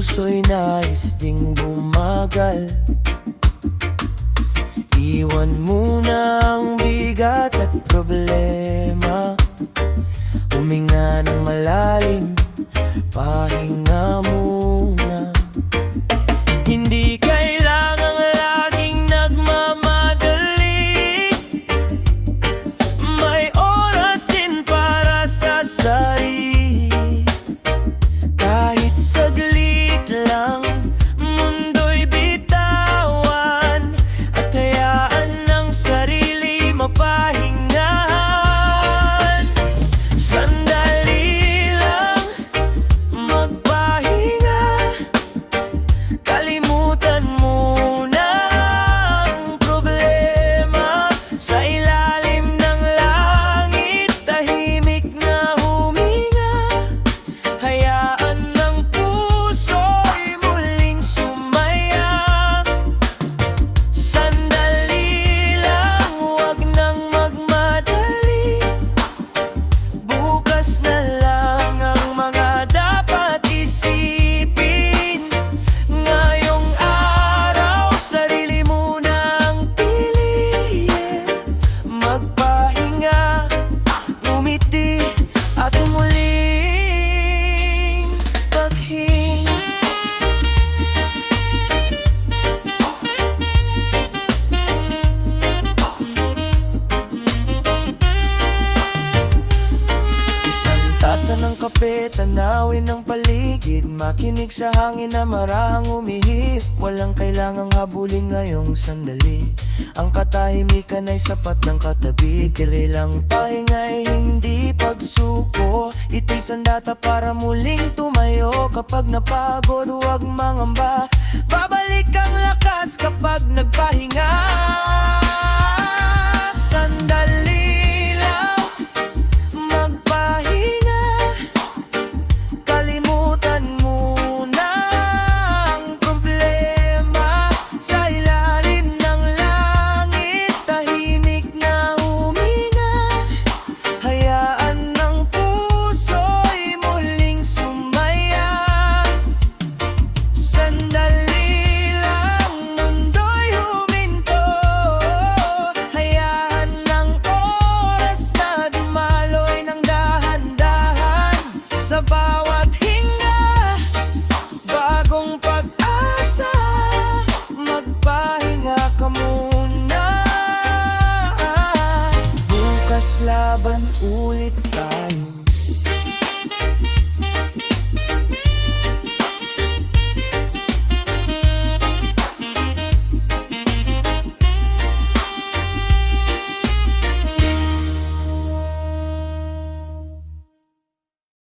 puso'y nais ding bumagal. Iwan muna ang bigat at problema. Huminga ng malalim, pahinga muna. Hindi kailangang laging nagmamadali. May oras din para sa sarili. Kahit saglit lang, mundo'y bitawan at hayaan ng sarili mapahingahan. Sandali lang, magpahinga. Kalimutan muna ang problema. Sa ilalim ng langit, tahimik na huminga. Hayaan ng puso'y muling sumaya. Sandali lang, huwag nang magmadali. Bukas na lang ang mga dapat isipin. Ngayong araw, sarili munang piliin. Magpahinga, ngumiti at muling paghinga. Isang tasa ng kape, tanawin ng paligid. Makinig sa hangin na marahang umihip. Walang kailangang habulin ngayong sandali. Ang katahimikan ay sapat ng katabi. Kailang pahinga'y hindi pagsuko. Ito'y sandata para muling tumayo. Kapag napagod, huwag mangamba. Babalik ang lakas kapag nagpahinga. Sandali lang, magpahinga. Kalimutan muna ang problema. Sa ilalim ng langit, tahimik na huminga. Hayaan ng puso'y muling sumaya. Sandali lang, mundo'y huminto. Hayaan ng oras na dumaloy ng dahan-dahan. Sa bawat hinga, bagong pag-asa. Magpahinga ka muna. Bukas laban ulit